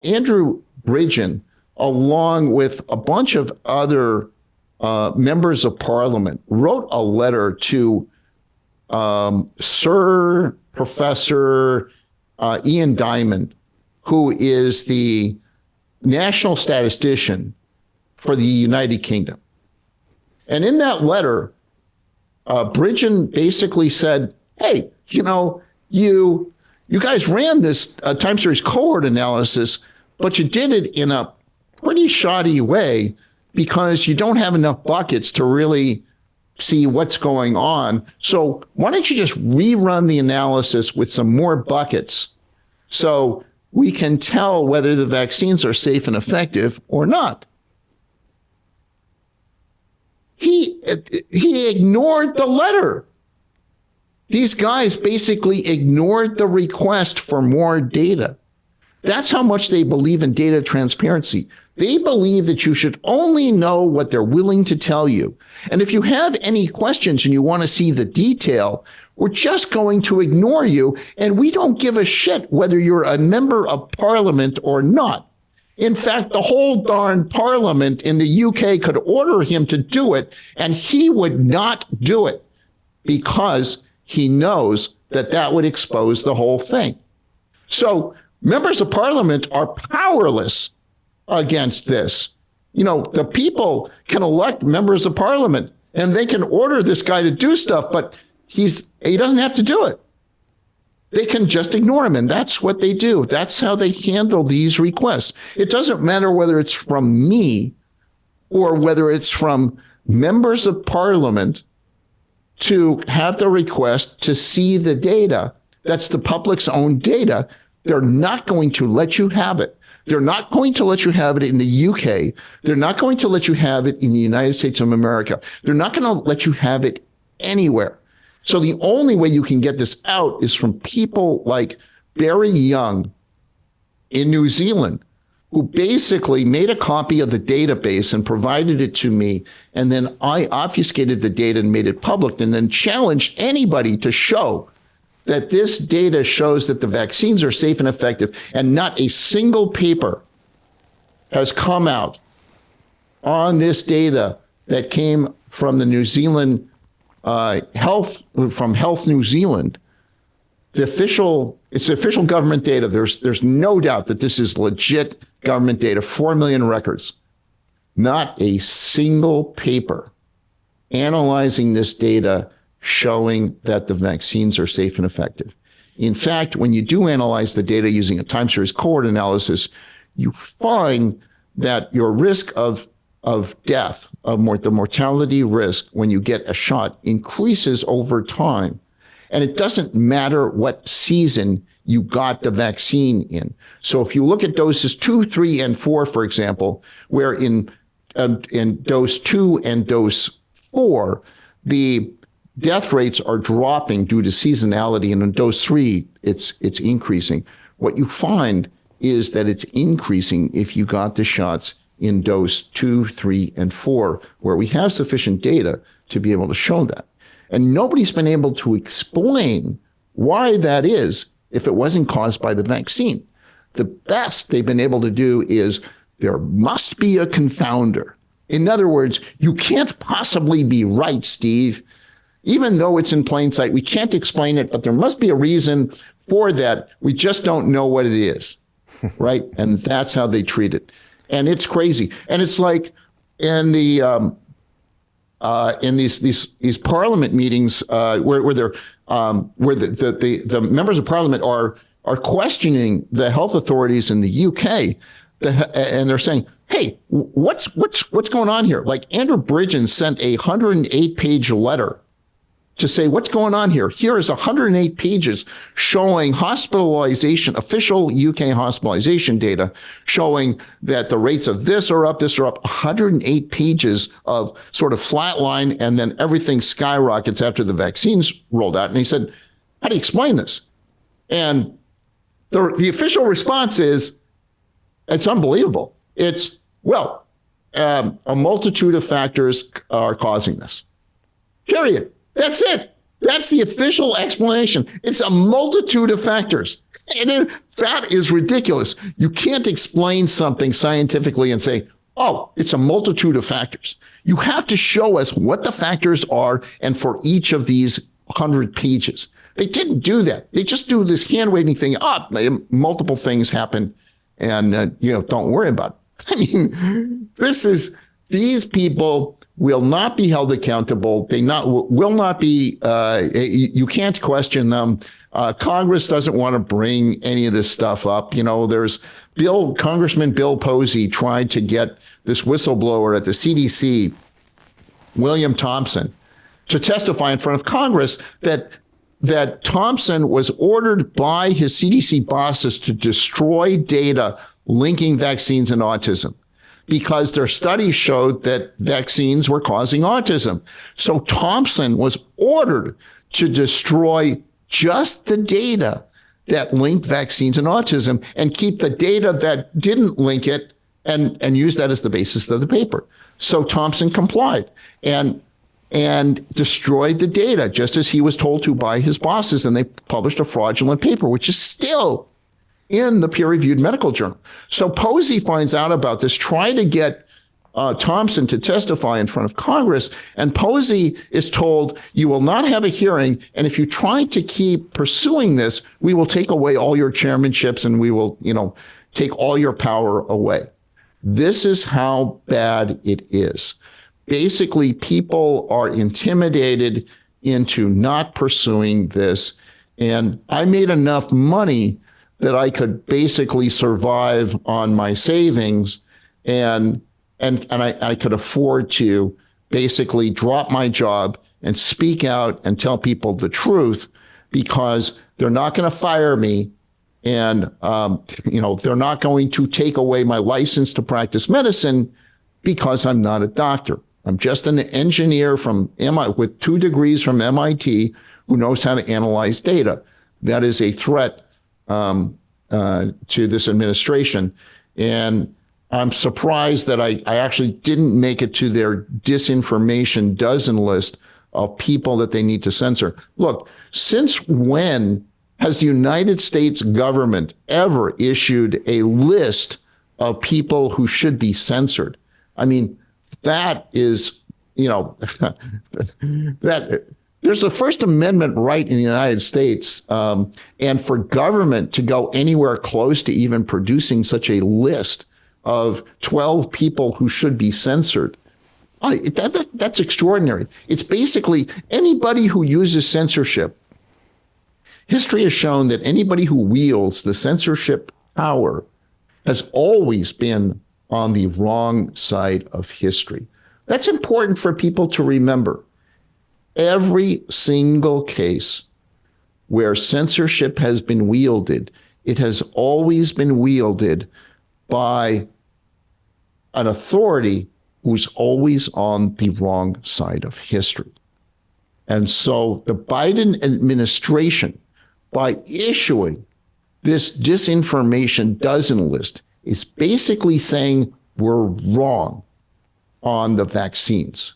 Andrew Bridgen, along with a bunch of other members of parliament, wrote a letter to Sir Professor Ian Diamond, who is the national statistician for the United Kingdom. And in that letter, Bridgen basically said, hey, you guys ran this time series cohort analysis, but you did it in a pretty shoddy way because you don't have enough buckets to really see what's going on. So why don't you just rerun the analysis with some more buckets so we can tell whether the vaccines are safe and effective or not? He ignored the letter. These guys basically ignored the request for more data. That's how much they believe in data transparency. They believe that you should only know what they're willing to tell you. And if you have any questions and you want to see the detail, we're just going to ignore you. And we don't give a shit whether you're a member of parliament or not. In fact, the whole darn parliament in the UK could order him to do it, and he would not do it because he knows that that would expose the whole thing. So members of parliament are powerless against this. The people can elect members of parliament and they can order this guy to do stuff, but he doesn't have to do it. They can just ignore him, and that's what they do. That's how they handle these requests. It doesn't matter whether it's from me or whether it's from members of parliament to have the request to see the data. That's the public's own data. They're not going to let you have it. They're not going to let you have it in the UK. They're not going to let you have it in the United States of America. They're not going to let you have it anywhere. So the only way you can get this out is from people like Barry Young in New Zealand, who basically made a copy of the database and provided it to me. And then I obfuscated the data and made it public and then challenged anybody to show that this data shows that the vaccines are safe and effective. And not a single paper has come out on this data that came from the New Zealand Health New Zealand. It's the official government data. There's no doubt that this is legit government data, 4 million records. Not a single paper analyzing this data showing that the vaccines are safe and effective. In fact, when you do analyze the data using a time series cohort analysis, you find that your risk of death, the mortality risk when you get a shot increases over time. And it doesn't matter what season you got the vaccine in. So if you look at doses 2, 3, and 4, for example, where in dose 2 and dose 4, the death rates are dropping due to seasonality, and in dose 3, it's increasing. What you find is that it's increasing if you got the shots in dose 2, 3, and 4, where we have sufficient data to be able to show that. And nobody's been able to explain why that is if it wasn't caused by the vaccine. The best they've been able to do is there must be a confounder. In other words, you can't possibly be right, Steve. Even though it's in plain sight, we can't explain it, but there must be a reason for that. We just don't know what it is, right? And that's how they treat it. And it's crazy. And it's like in the in these parliament meetings where they're where the members of parliament are questioning the health authorities in the UK, and they're saying, "Hey, what's going on here?" Like Andrew Bridgen sent a 108-page letter to say, what's going on here? Here is 108 pages showing hospitalization, official UK hospitalization data, showing that the rates of this are up, 108 pages of sort of flatline, and then everything skyrockets after the vaccines rolled out. And he said, how do you explain this? And the official response is, it's unbelievable. It's, well, a multitude of factors are causing this. Period. That's it. That's the official explanation. It's a multitude of factors. And that is ridiculous. You can't explain something scientifically and say, oh, it's a multitude of factors. You have to show us what the factors are and for each of these 100 pages. They didn't do that. They just do this hand-waving thing. Multiple things happen and, don't worry about it. I mean, these people will not be held accountable. Will not be, you can't question them. Congress doesn't want to bring any of this stuff up. There's Congressman Bill Posey tried to get this whistleblower at the CDC, William Thompson, to testify in front of Congress that Thompson was ordered by his CDC bosses to destroy data linking vaccines and autism, because their studies showed that vaccines were causing autism. So Thompson was ordered to destroy just the data that linked vaccines and autism and keep the data that didn't link it and use that as the basis of the paper. So Thompson complied and destroyed the data just as he was told to by his bosses. And they published a fraudulent paper, which is still in the peer-reviewed medical journal. So Posey finds out about this, trying to get Thompson to testify in front of Congress. And Posey is told, you will not have a hearing. And if you try to keep pursuing this, we will take away all your chairmanships and we will, take all your power away. This is how bad it is. Basically, people are intimidated into not pursuing this. And I made enough money that I could basically survive on my savings and I could afford to basically drop my job and speak out and tell people the truth, because they're not going to fire me and, they're not going to take away my license to practice medicine because I'm not a doctor. I'm just an engineer from MIT with 2 degrees from MIT who knows how to analyze data. That is a threat to this administration. And I'm surprised that I actually didn't make it to their disinformation dozen list of people that they need to censor. Look, since when has the United States government ever issued a list of people who should be censored? I mean, that is, that there's a First Amendment right in the United States, and for government to go anywhere close to even producing such a list of 12 people who should be censored, that's extraordinary. It's basically anybody who uses censorship. History has shown that anybody who wields the censorship power has always been on the wrong side of history. That's important for people to remember. Every single case where censorship has been wielded, it has always been wielded by an authority who's always on the wrong side of history. And so the Biden administration, by issuing this disinformation dozen list, is basically saying we're wrong on the vaccines.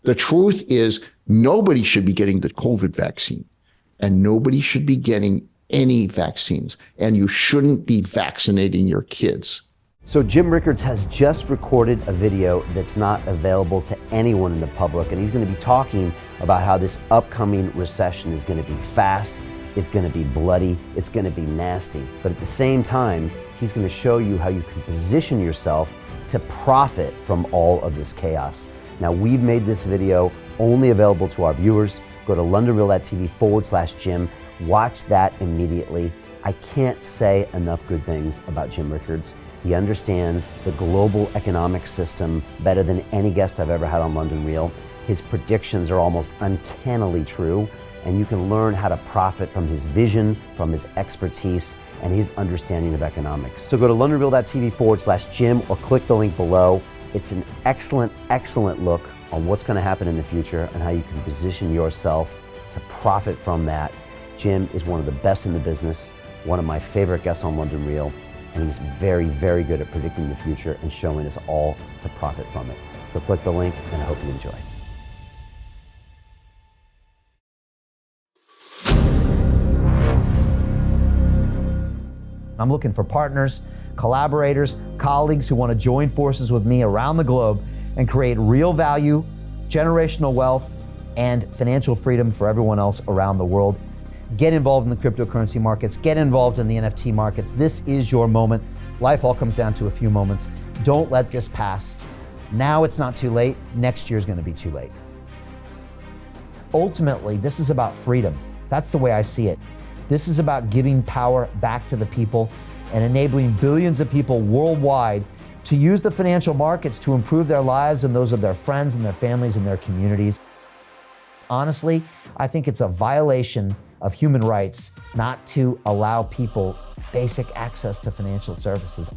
The truth is nobody should be getting the COVID vaccine, and nobody should be getting any vaccines, and you shouldn't be vaccinating your kids. So Jim Rickards has just recorded a video that's not available to anyone in the public, and he's going to be talking about how this upcoming recession is going to be fast, it's going to be bloody, it's going to be nasty. But at the same time, he's going to show you how you can position yourself to profit from all of this chaos. Now, we've made this video only available to our viewers. Go to londonreal.tv/Jim. Watch that immediately. I can't say enough good things about Jim Rickards. He understands the global economic system better than any guest I've ever had on London Real. His predictions are almost uncannily true, and you can learn how to profit from his vision, from his expertise, and his understanding of economics. So go to londonreal.tv/Jim or click the link below. It's an excellent, excellent look on what's going to happen in the future and how you can position yourself to profit from that. Jim is one of the best in the business, one of my favorite guests on London Real, and he's very, very good at predicting the future and showing us all to profit from it. So click the link, and I hope you enjoy. I'm looking for partners, collaborators, colleagues who want to join forces with me around the globe and create real value, generational wealth, and financial freedom for everyone else around the world. Get involved in the cryptocurrency markets, get involved in the NFT markets. This is your moment. Life all comes down to a few moments. Don't let this pass. Now it's not too late. Next year is going to be too late. Ultimately, this is about freedom. That's the way I see it. This is about giving power back to the people and enabling billions of people worldwide to use the financial markets to improve their lives and those of their friends and their families and their communities. Honestly, I think it's a violation of human rights not to allow people basic access to financial services.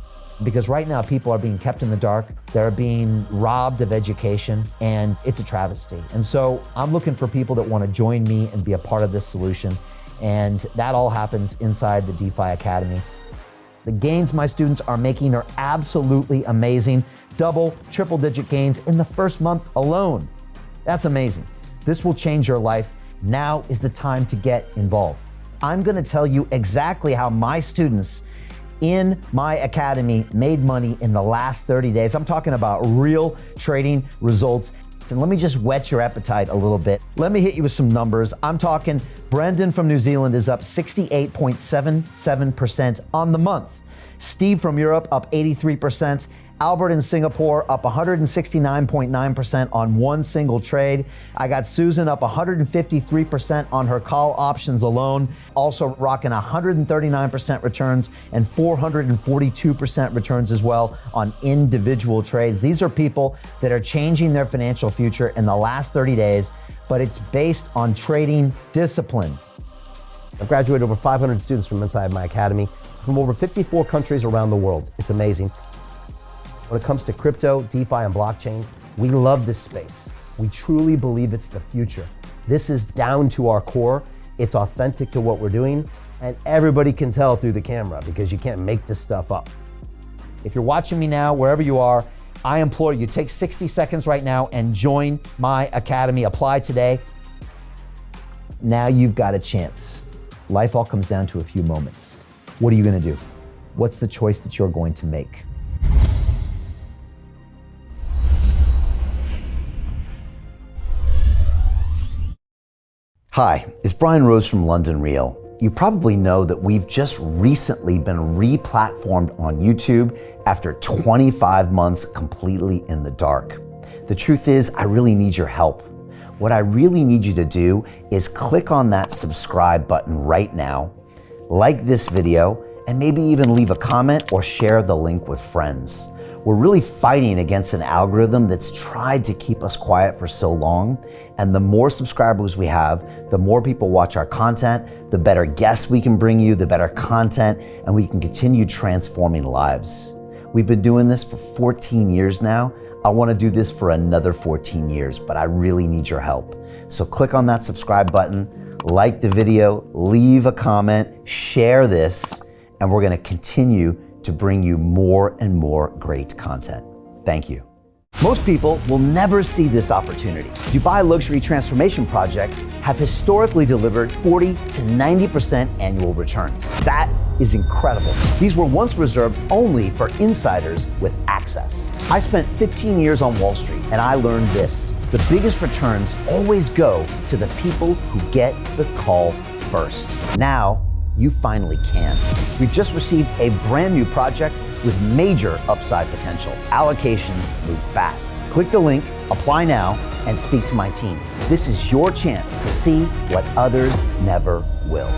Because right now people are being kept in the dark, they're being robbed of education, and it's a travesty. And so I'm looking for people that want to join me and be a part of this solution. And that all happens inside the DeFi Academy. The gains my students are making are absolutely amazing. Double, triple digit gains in the first month alone. That's amazing. This will change your life. Now is the time to get involved. I'm going to tell you exactly how my students in my academy made money in the last 30 days. I'm talking about real trading results. And let me just whet your appetite a little bit. Let me hit you with some numbers. I'm talking Brendan from New Zealand is up 68.77% on the month. Steve from Europe up 83%. Albert in Singapore up 169.9% on one single trade. I got Susan up 153% on her call options alone, also rocking 139% returns and 442% returns as well on individual trades. These are people that are changing their financial future in the last 30 days, but it's based on trading discipline. I've graduated over 500 students from inside my academy from over 54 countries around the world. It's amazing. When it comes to crypto, DeFi, and blockchain, we love this space. We truly believe it's the future. This is down to our core. It's authentic to what we're doing, and everybody can tell through the camera because you can't make this stuff up. If you're watching me now, wherever you are, I implore you, take 60 seconds right now and join my academy. Apply today. Now you've got a chance. Life all comes down to a few moments. What are you going to do? What's the choice that you're going to make? Hi, it's Brian Rose from London Real. You probably know that we've just recently been re-platformed on YouTube after 25 months completely in the dark. The truth is, I really need your help. What I really need you to do is click on that subscribe button right now, like this video, and maybe even leave a comment or share the link with friends. We're really fighting against an algorithm that's tried to keep us quiet for so long. And the more subscribers we have, the more people watch our content, the better guests we can bring you, the better content, and we can continue transforming lives. We've been doing this for 14 years now. I want to do this for another 14 years, but I really need your help. So click on that subscribe button, like the video, leave a comment, share this, and we're going to continue to bring you more and more great content. Thank you. Most people will never see this opportunity. Dubai luxury transformation projects have historically delivered 40 to 90% annual returns. That is incredible. These were once reserved only for insiders with access. I spent 15 years on Wall Street and I learned this. The biggest returns always go to the people who get the call first. Now, you finally can. We've just received a brand new project with major upside potential. Allocations move fast. Click the link, apply now, and speak to my team. This is your chance to see what others never will.